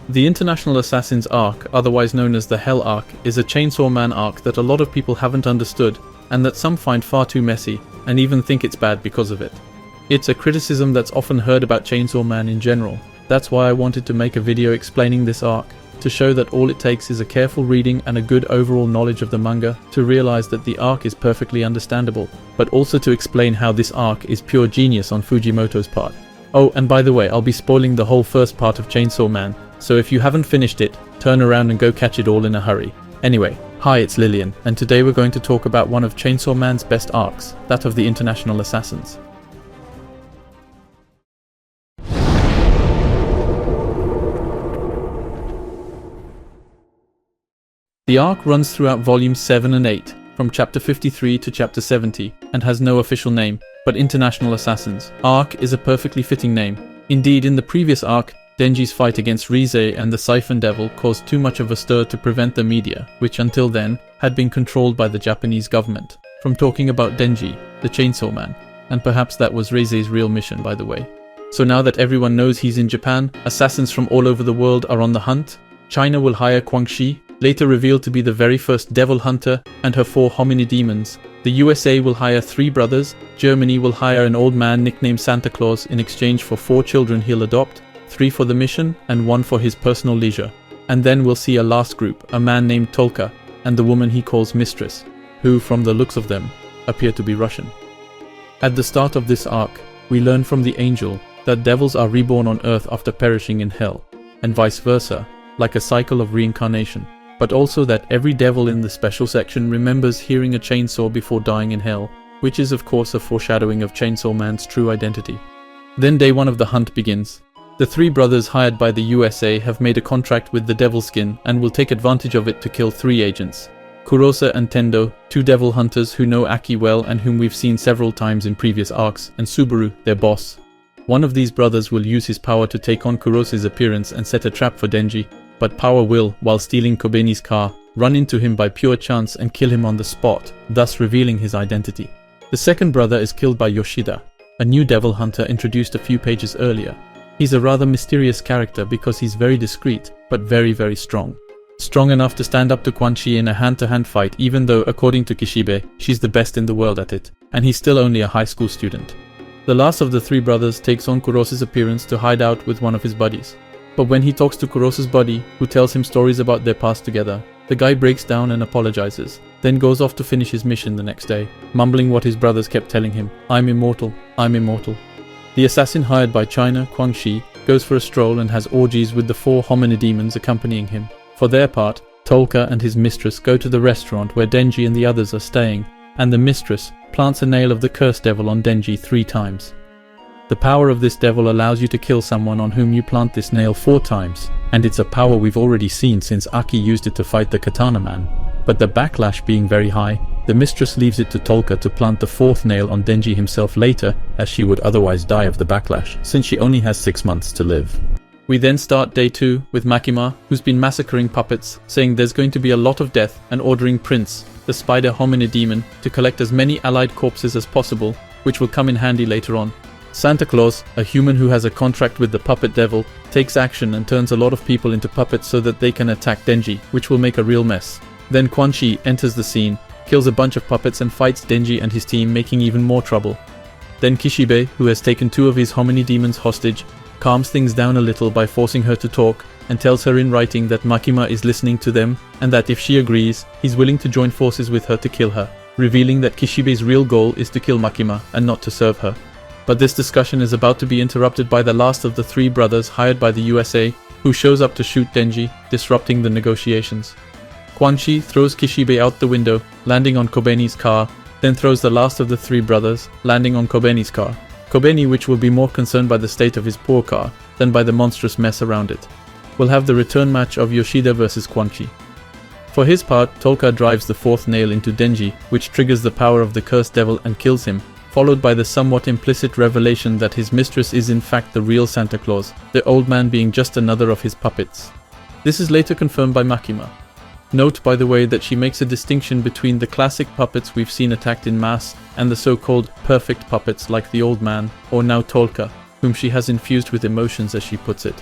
The International Assassin's arc, otherwise known as the Hell arc, is a Chainsaw Man arc that a lot of people haven't understood, and that some find far too messy, and even think it's bad because of it. It's a criticism that's often heard about Chainsaw Man in general. That's why I wanted to make a video explaining this arc, to show that all it takes is a careful reading and a good overall knowledge of the manga to realize that the arc is perfectly understandable, but also to explain how this arc is pure genius on Fujimoto's part. Oh, and by the way, I'll be spoiling the whole first part of Chainsaw Man, so if you haven't finished it, turn around and go catch it all in a hurry. Anyway, hi, it's Lilian, and today we're going to talk about one of Chainsaw Man's best arcs, that of the International Assassins. The arc runs throughout volumes 7 and 8, from chapter 53 to chapter 70, and has no official name, but International Assassins. Arc is a perfectly fitting name. Indeed, in the previous arc, Denji's fight against Rize and the Siphon Devil caused too much of a stir to prevent the media, which until then, had been controlled by the Japanese government, from talking about Denji, the Chainsaw Man, and perhaps that was Rize's real mission, by the way. So now that everyone knows he's in Japan, assassins from all over the world are on the hunt. China will hire Guangxi, later revealed to be the very first devil hunter, and her 4 hominy demons. The USA will hire 3 brothers, Germany will hire an old man nicknamed Santa Claus in exchange for 4 children he'll adopt, 3 for the mission and 1 for his personal leisure. And then we'll see a last group, a man named Tolka, and the woman he calls Mistress, who, from the looks of them, appear to be Russian. At the start of this arc, we learn from the angel that devils are reborn on Earth after perishing in hell, and vice versa, like a cycle of reincarnation. But also that every devil in the special section remembers hearing a chainsaw before dying in hell, which is of course a foreshadowing of Chainsaw Man's true identity. Then day 1 of the hunt begins. The 3 brothers hired by the USA have made a contract with the Devil Skin and will take advantage of it to kill 3 agents. Kurosa and Tendo, 2 devil hunters who know Aki well and whom we've seen several times in previous arcs, and Subaru, their boss. One of these brothers will use his power to take on Kurosa's appearance and set a trap for Denji, but Power will, while stealing Kobeni's car, run into him by pure chance and kill him on the spot, thus revealing his identity. The second brother is killed by Yoshida, a new devil hunter introduced a few pages earlier. He's a rather mysterious character because he's very discreet, but very, very strong. Strong enough to stand up to Guangxi in a hand-to-hand fight, even though, according to Kishibe, she's the best in the world at it, and he's still only a high school student. The last of the 3 brothers takes on Kurosa's appearance to hide out with one of his buddies. But when he talks to Kurosa's buddy, who tells him stories about their past together, the guy breaks down and apologizes, then goes off to finish his mission the next day, mumbling what his brothers kept telling him, "I'm immortal, I'm immortal." The assassin hired by China, Guangxi, goes for a stroll and has orgies with the 4 hominy demons accompanying him. For their part, Tolka and his mistress go to the restaurant where Denji and the others are staying, and the mistress plants a nail of the cursed devil on Denji 3 times. The power of this devil allows you to kill someone on whom you plant this nail 4 times, and it's a power we've already seen since Aki used it to fight the Katana Man. But the backlash being very high, the mistress leaves it to Tolka to plant the 4th nail on Denji himself later, as she would otherwise die of the backlash, since she only has 6 months to live. We then start day 2 with Makima, who's been massacring puppets, saying there's going to be a lot of death, and ordering Prince, the spider hominy demon, to collect as many allied corpses as possible, which will come in handy later on. Santa Claus, a human who has a contract with the puppet devil, takes action and turns a lot of people into puppets so that they can attack Denji, which will make a real mess. Then Guangxi enters the scene, kills a bunch of puppets and fights Denji and his team, making even more trouble. Then Kishibe, who has taken 2 of his hominy demons hostage, calms things down a little by forcing her to talk, and tells her in writing that Makima is listening to them, and that if she agrees, he's willing to join forces with her to kill her, revealing that Kishibe's real goal is to kill Makima and not to serve her. But this discussion is about to be interrupted by the last of the 3 brothers hired by the USA, who shows up to shoot Denji, disrupting the negotiations. Guangxi throws Kishibe out the window, landing on Kobeni's car, then throws the last of the 3 brothers, landing on Kobeni's car. Kobeni, which will be more concerned by the state of his poor car than by the monstrous mess around it. We'll have the return match of Yoshida versus Guangxi. For his part, Tolka drives the 4th nail into Denji, which triggers the power of the cursed devil and kills him, followed by the somewhat implicit revelation that his mistress is in fact the real Santa Claus, the old man being just another of his puppets. This is later confirmed by Makima. Note, by the way, that she makes a distinction between the classic puppets we've seen attacked in mass and the so-called perfect puppets like the old man, or now Tolka, whom she has infused with emotions as she puts it.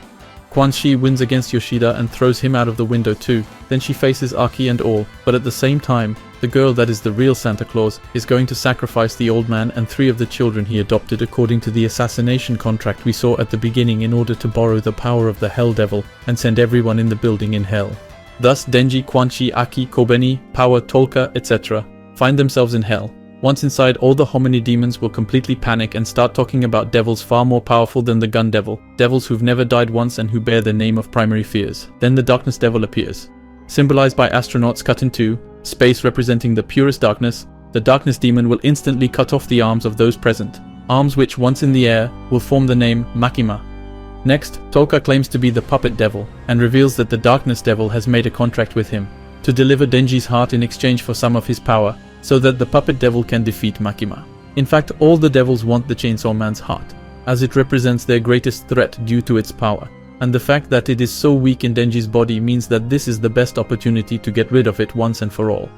Quan Chi wins against Yoshida and throws him out of the window too. Then she faces Aki and all, but at the same time, the girl that is the real Santa Claus is going to sacrifice the old man and 3 of the children he adopted according to the assassination contract we saw at the beginning in order to borrow the power of the Hell Devil and send everyone in the building in hell. Thus Denji, Quan Chi, Aki, Kobeni, Power, Tolka, etc. find themselves in hell. Once inside, all the hominy demons will completely panic and start talking about devils far more powerful than the gun devil, devils who've never died once and who bear the name of primary fears. Then the darkness devil appears. Symbolized by astronauts cut in 2, space representing the purest darkness, the darkness demon will instantly cut off the arms of those present, arms which once in the air will form the name Makima. Next, Tolka claims to be the puppet devil and reveals that the darkness devil has made a contract with him to deliver Denji's heart in exchange for some of his power, so that the puppet devil can defeat Makima. In fact, all the devils want the Chainsaw Man's heart, as it represents their greatest threat due to its power, and the fact that it is so weak in Denji's body means that this is the best opportunity to get rid of it once and for all.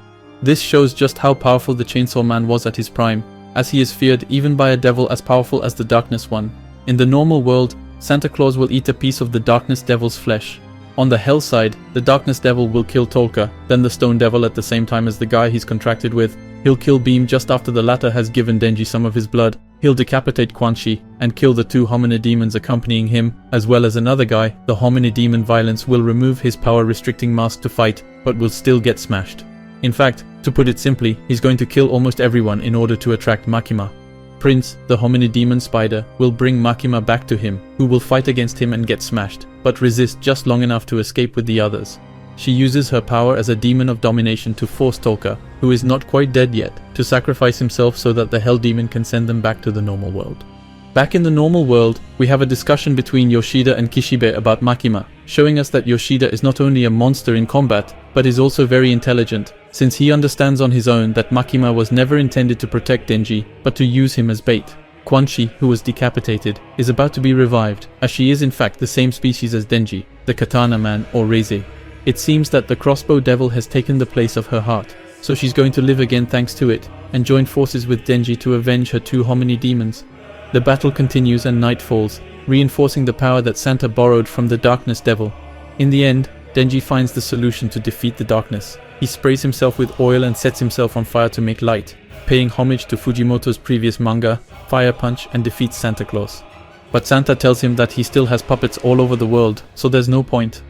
This shows just how powerful the Chainsaw Man was at his prime, as he is feared even by a devil as powerful as the Darkness One. In the normal world, Santa Claus will eat a piece of the Darkness Devil's flesh. On the hell side, the Darkness Devil will kill Tolka, then the Stone Devil at the same time as the guy he's contracted with. He'll kill Beam just after the latter has given Denji some of his blood. He'll decapitate Quan Chi and kill the 2 hominy demons accompanying him, as well as another guy. The hominy demon Violence will remove his power-restricting mask to fight, but will still get smashed. In fact, to put it simply, he's going to kill almost everyone in order to attract Makima. Prince, the hominy demon spider, will bring Makima back to him, who will fight against him and get smashed, but resist just long enough to escape with the others. She uses her power as a demon of domination to force Tolka, who is not quite dead yet, to sacrifice himself so that the Hell Demon can send them back to the normal world. Back in the normal world, we have a discussion between Yoshida and Kishibe about Makima, showing us that Yoshida is not only a monster in combat, but is also very intelligent, since he understands on his own that Makima was never intended to protect Denji, but to use him as bait. Quan Chi, who was decapitated, is about to be revived, as she is in fact the same species as Denji, the Katana Man or Reize. It seems that the Crossbow Devil has taken the place of her heart, so she's going to live again thanks to it, and join forces with Denji to avenge her 2 hominy demons. The battle continues and night falls, reinforcing the power that Santa borrowed from the Darkness Devil. In the end, Denji finds the solution to defeat the darkness. He sprays himself with oil and sets himself on fire to make light, paying homage to Fujimoto's previous manga, Fire Punch, and defeats Santa Claus. But Santa tells him that he still has puppets all over the world, so there's no point.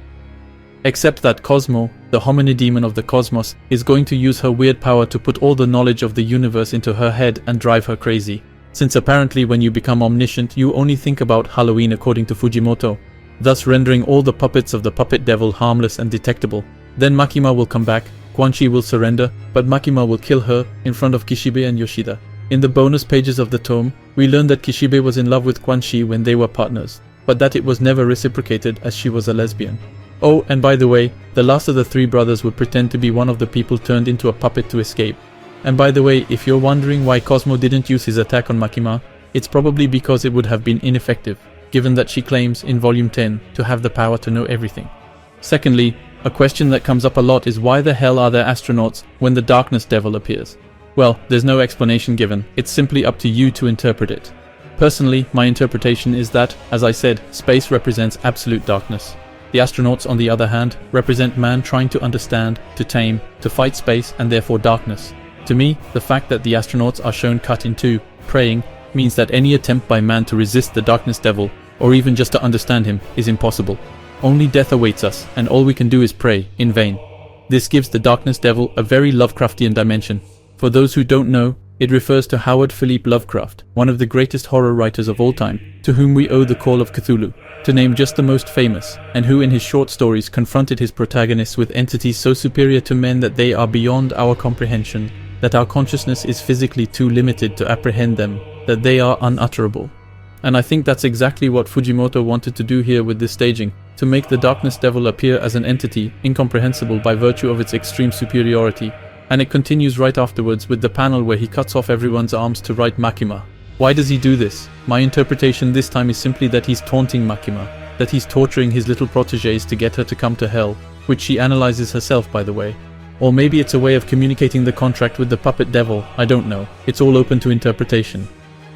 Except that Cosmo, the hominy demon of the cosmos, is going to use her weird power to put all the knowledge of the universe into her head and drive her crazy. Since apparently when you become omniscient, you only think about Halloween according to Fujimoto, thus rendering all the puppets of the puppet devil harmless and detectable. Then Makima will come back, Quan Chi will surrender, but Makima will kill her in front of Kishibe and Yoshida. In the bonus pages of the tome, we learn that Kishibe was in love with Quan Chi when they were partners, but that it was never reciprocated as she was a lesbian. Oh, and by the way, the last of the 3 brothers would pretend to be one of the people turned into a puppet to escape. And by the way, if you're wondering why Cosmo didn't use his attack on Makima, it's probably because it would have been ineffective, given that she claims in volume 10 to have the power to know everything. Secondly, a question that comes up a lot is why the hell are there astronauts when the Darkness Devil appears? Well, there's no explanation given, it's simply up to you to interpret it. Personally, my interpretation is that, as I said, space represents absolute darkness. The astronauts, on the other hand, represent man trying to understand, to tame, to fight space and therefore darkness. To me, the fact that the astronauts are shown cut in 2, praying, means that any attempt by man to resist the Darkness Devil, or even just to understand him, is impossible. Only death awaits us, and all we can do is pray, in vain. This gives the Darkness Devil a very Lovecraftian dimension. For those who don't know, it refers to Howard Philippe Lovecraft, one of the greatest horror writers of all time, to whom we owe the Call of Cthulhu, to name just the most famous, and who in his short stories confronted his protagonists with entities so superior to men that they are beyond our comprehension, that our consciousness is physically too limited to apprehend them, that they are unutterable. And I think that's exactly what Fujimoto wanted to do here with this staging, to make the Darkness Devil appear as an entity incomprehensible by virtue of its extreme superiority. And it continues right afterwards with the panel where he cuts off everyone's arms to write Makima. Why does he do this? My interpretation this time is simply that he's taunting Makima, that he's torturing his little protégés to get her to come to hell, which she analyzes herself by the way. Or maybe it's a way of communicating the contract with the puppet devil, I don't know, it's all open to interpretation.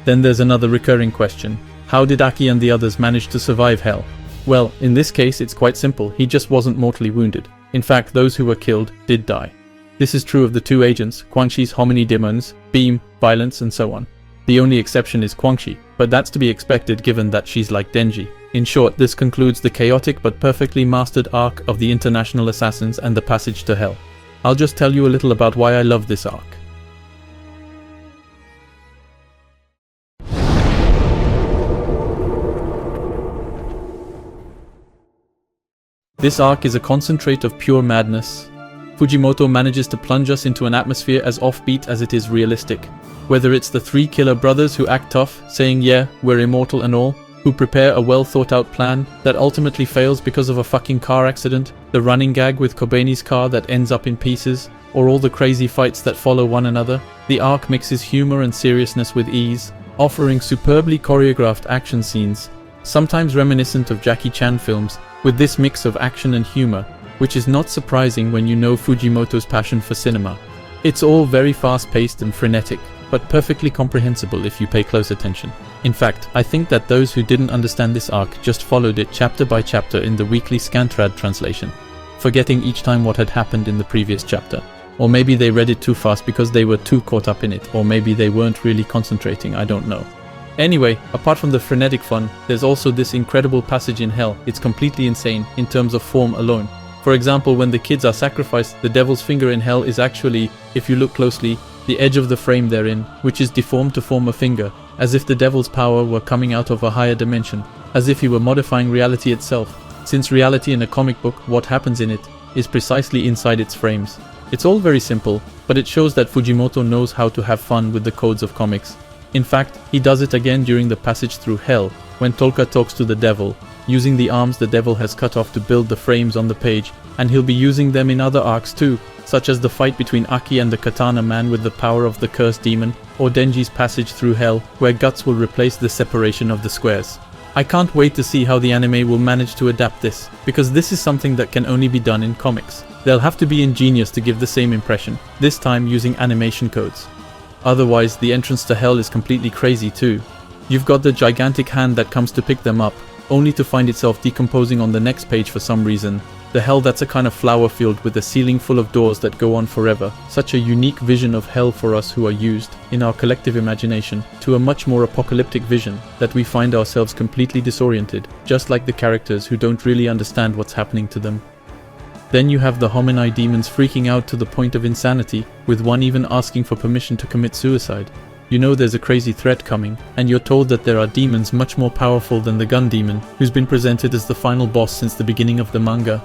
Then there's another recurring question. How did Aki and the others manage to survive hell? Well, in this case it's quite simple, he just wasn't mortally wounded. In fact, those who were killed did die. This is true of the two agents, Quangxi's hominy demons, beam, violence and so on. The only exception is Quangxi, but that's to be expected given that she's like Denji. In short, this concludes the chaotic but perfectly mastered arc of the International Assassins and the passage to Hell. I'll just tell you a little about why I love this arc. This arc is a concentrate of pure madness. Fujimoto manages to plunge us into an atmosphere as offbeat as it is realistic. Whether it's the three killer brothers who act tough, saying yeah, we're immortal and all, who prepare a well thought out plan that ultimately fails because of a fucking car accident, the running gag with Kobeni's car that ends up in pieces, or all the crazy fights that follow one another, the arc mixes humor and seriousness with ease, offering superbly choreographed action scenes, sometimes reminiscent of Jackie Chan films, with this mix of action and humor, which is not surprising when you know Fujimoto's passion for cinema. It's all very fast-paced and frenetic, but perfectly comprehensible if you pay close attention. In fact, I think that those who didn't understand this arc just followed it chapter by chapter in the weekly Scantrad translation, forgetting each time what had happened in the previous chapter. Or maybe they read it too fast because they were too caught up in it, or maybe they weren't really concentrating, I don't know. Anyway, apart from the frenetic fun, there's also this incredible passage in Hell. It's completely insane in terms of form alone. For example, when the kids are sacrificed, the devil's finger in Hell is actually, if you look closely, the edge of the frame they're in, which is deformed to form a finger, as if the devil's power were coming out of a higher dimension, as if he were modifying reality itself. Since reality in a comic book, what happens in it, is precisely inside its frames. It's all very simple, but it shows that Fujimoto knows how to have fun with the codes of comics. In fact, he does it again during the passage through Hell, when Tolka talks to the devil, using the arms the devil has cut off to build the frames on the page, and he'll be using them in other arcs too, such as the fight between Aki and the Katana Man with the power of the cursed demon, or Denji's passage through Hell, where Guts will replace the separation of the squares. I can't wait to see how the anime will manage to adapt this, because this is something that can only be done in comics. They'll have to be ingenious to give the same impression, this time using animation codes. Otherwise, the entrance to Hell is completely crazy too. You've got the gigantic hand that comes to pick them up, only to find itself decomposing on the next page for some reason. The Hell that's a kind of flower field with a ceiling full of doors that go on forever. Such a unique vision of Hell for us who are used, in our collective imagination, to a much more apocalyptic vision, that we find ourselves completely disoriented, just like the characters who don't really understand what's happening to them. Then you have the homini demons freaking out to the point of insanity, with one even asking for permission to commit suicide. You know there's a crazy threat coming, and you're told that there are demons much more powerful than the gun demon, who's been presented as the final boss since the beginning of the manga.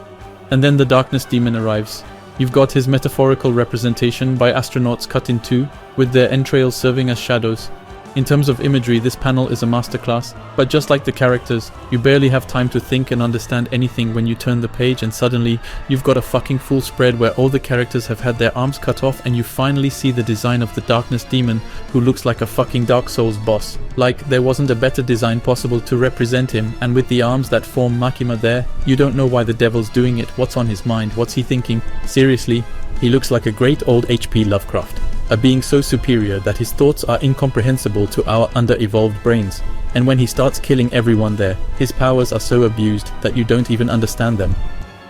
And then the darkness demon arrives. You've got his metaphorical representation by astronauts cut in two, with their entrails serving as shadows. In terms of imagery, this panel is a masterclass, but just like the characters, you barely have time to think and understand anything when you turn the page and suddenly you've got a fucking full spread where all the characters have had their arms cut off and you finally see the design of the darkness demon who looks like a fucking Dark Souls boss. Like there wasn't a better design possible to represent him, and with the arms that form Makima there, you don't know why the devil's doing it, what's on his mind, what's he thinking. Seriously, he looks like a great old H.P. Lovecraft. A being so superior that his thoughts are incomprehensible to our under-evolved brains. And when he starts killing everyone there, his powers are so abused that you don't even understand them.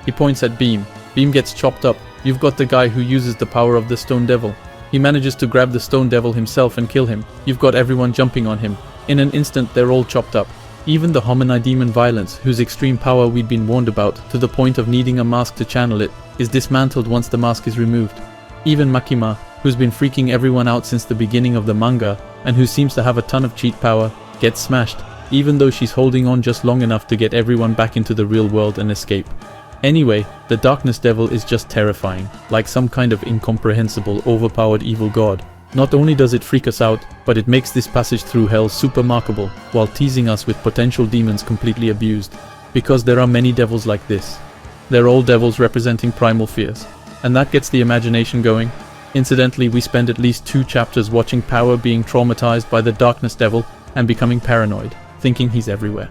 He points at Beam. Beam gets chopped up. You've got the guy who uses the power of the Stone Devil. He manages to grab the Stone Devil himself and kill him. You've got everyone jumping on him. In an instant they're all chopped up. Even the homini demon Violence, whose extreme power we'd been warned about, to the point of needing a mask to channel it, is dismantled once the mask is removed. Even Makima, who's been freaking everyone out since the beginning of the manga, and who seems to have a ton of cheat power, gets smashed, even though she's holding on just long enough to get everyone back into the real world and escape. Anyway, the Darkness Devil is just terrifying, like some kind of incomprehensible, overpowered evil god. Not only does it freak us out, but it makes this passage through Hell super markable, while teasing us with potential demons completely abused. Because there are many devils like this. They're all devils representing primal fears. And that gets the imagination going. Incidentally, we spend at least 2 chapters watching Power being traumatized by the Darkness Devil and becoming paranoid, thinking he's everywhere.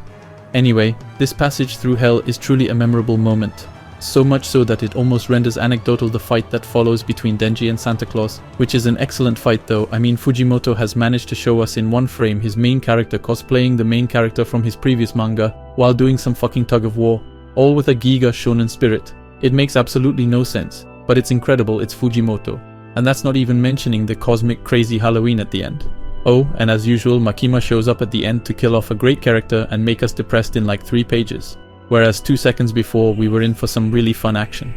Anyway, this passage through Hell is truly a memorable moment. So much so that it almost renders anecdotal the fight that follows between Denji and Santa Claus, which is an excellent fight though. I mean, Fujimoto has managed to show us in one frame his main character cosplaying the main character from his previous manga, while doing some fucking tug of war, all with a giga shonen spirit. It makes absolutely no sense, but it's incredible it's Fujimoto. And that's not even mentioning the cosmic crazy Halloween at the end. Oh, and as usual, Makima shows up at the end to kill off a great character and make us depressed in like 3 pages. Whereas 2 seconds before we were in for some really fun action.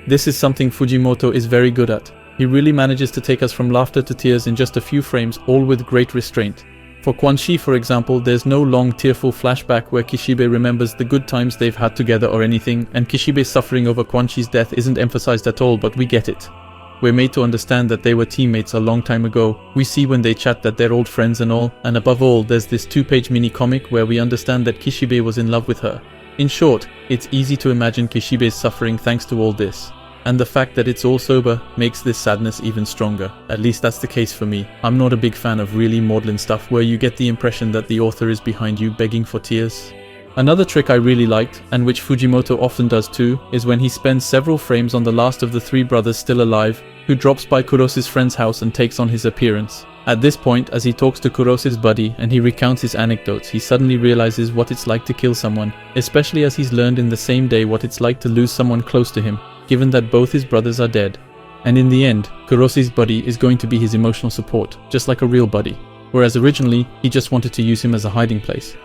This is something Fujimoto is very good at. He really manages to take us from laughter to tears in just a few frames, all with great restraint. For Quan Chi, for example, there's no long tearful flashback where Kishibe remembers the good times they've had together or anything, and Kishibe's suffering over Quan Chi's death isn't emphasized at all, but we get it. We're made to understand that they were teammates a long time ago. We see when they chat that they're old friends and all, and above all, there's this 2-page mini-comic where we understand that Kishibe was in love with her. In short, it's easy to imagine Kishibe's suffering thanks to all this. And the fact that it's all sober makes this sadness even stronger. At least that's the case for me. I'm not a big fan of really maudlin stuff where you get the impression that the author is behind you begging for tears. Another trick I really liked, and which Fujimoto often does too, is when he spends several frames on the last of the 3 brothers still alive, who drops by Kuroshi's friend's house and takes on his appearance. At this point, as he talks to Kuroshi's buddy and he recounts his anecdotes, he suddenly realizes what it's like to kill someone, especially as he's learned in the same day what it's like to lose someone close to him, given that both his brothers are dead. And in the end, Kuroshi's buddy is going to be his emotional support, just like a real buddy, whereas originally he just wanted to use him as a hiding place.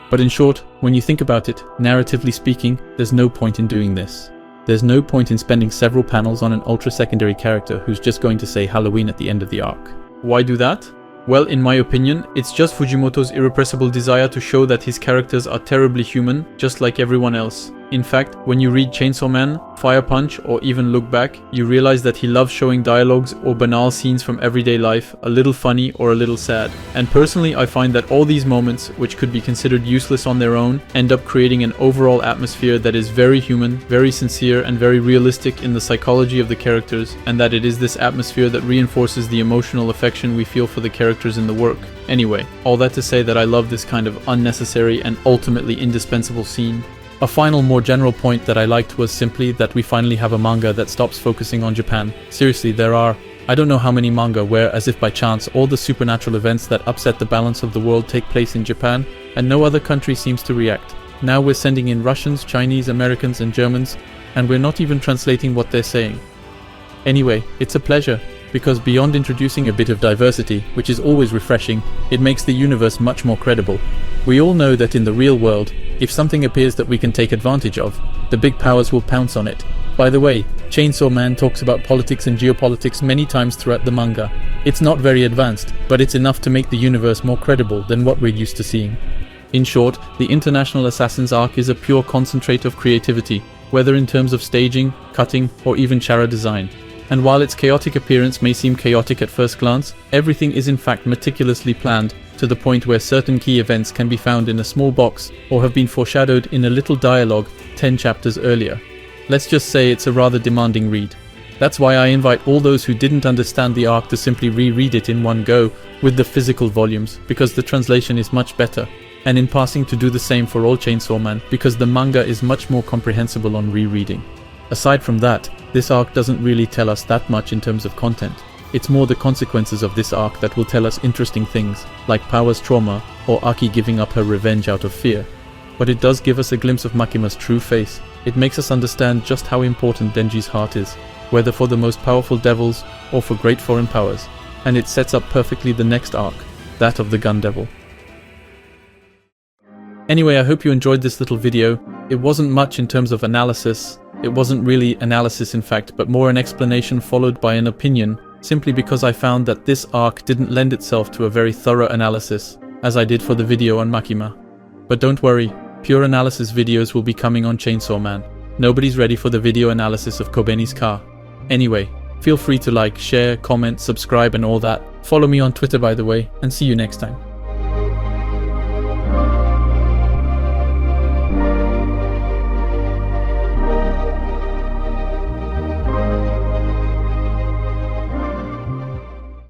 But in short, when you think about it, narratively speaking, there's no point in doing this. There's no point in spending several panels on an ultra-secondary character who's just going to say Halloween at the end of the arc. Why do that? Well, in my opinion, it's just Fujimoto's irrepressible desire to show that his characters are terribly human, just like everyone else. In fact, when you read Chainsaw Man, Fire Punch, or even Look Back, you realize that he loves showing dialogues or banal scenes from everyday life, a little funny or a little sad. And personally, I find that all these moments, which could be considered useless on their own, end up creating an overall atmosphere that is very human, very sincere, and very realistic in the psychology of the characters, and that it is this atmosphere that reinforces the emotional affection we feel for the characters in the work. Anyway, all that to say that I love this kind of unnecessary and ultimately indispensable scene. A final, more general point that I liked was simply that we finally have a manga that stops focusing on Japan. Seriously, there are, I don't know how many manga where, as if by chance, all the supernatural events that upset the balance of the world take place in Japan, and no other country seems to react. Now we're sending in Russians, Chinese, Americans, and Germans, and we're not even translating what they're saying. Anyway, it's a pleasure, because beyond introducing a bit of diversity, which is always refreshing, it makes the universe much more credible. We all know that in the real world, if something appears that we can take advantage of, the big powers will pounce on it. By the way, Chainsaw Man talks about politics and geopolitics many times throughout the manga. It's not very advanced, but it's enough to make the universe more credible than what we're used to seeing. In short, the International Assassins arc is a pure concentrate of creativity, whether in terms of staging, cutting, or even chara design. And while its chaotic appearance may seem chaotic at first glance, everything is in fact meticulously planned, to the point where certain key events can be found in a small box or have been foreshadowed in a little dialogue 10 chapters earlier. Let's just say it's a rather demanding read. That's why I invite all those who didn't understand the arc to simply reread it in one go with the physical volumes, because the translation is much better, and in passing to do the same for all Chainsaw Man, because the manga is much more comprehensible on rereading. Aside from that, this arc doesn't really tell us that much in terms of content. It's more the consequences of this arc that will tell us interesting things, like Power's trauma or Aki giving up her revenge out of fear. But it does give us a glimpse of Makima's true face. It makes us understand just how important Denji's heart is, whether for the most powerful devils or for great foreign powers. And it sets up perfectly the next arc, that of the Gun Devil. Anyway, I hope you enjoyed this little video. It wasn't much in terms of analysis. It wasn't really analysis in fact, but more an explanation followed by an opinion, simply because I found that this arc didn't lend itself to a very thorough analysis, as I did for the video on Makima. But don't worry, pure analysis videos will be coming on Chainsaw Man. Nobody's ready for the video analysis of Kobeni's car. Anyway, feel free to like, share, comment, subscribe and all that. Follow me on Twitter by the way, and see you next time.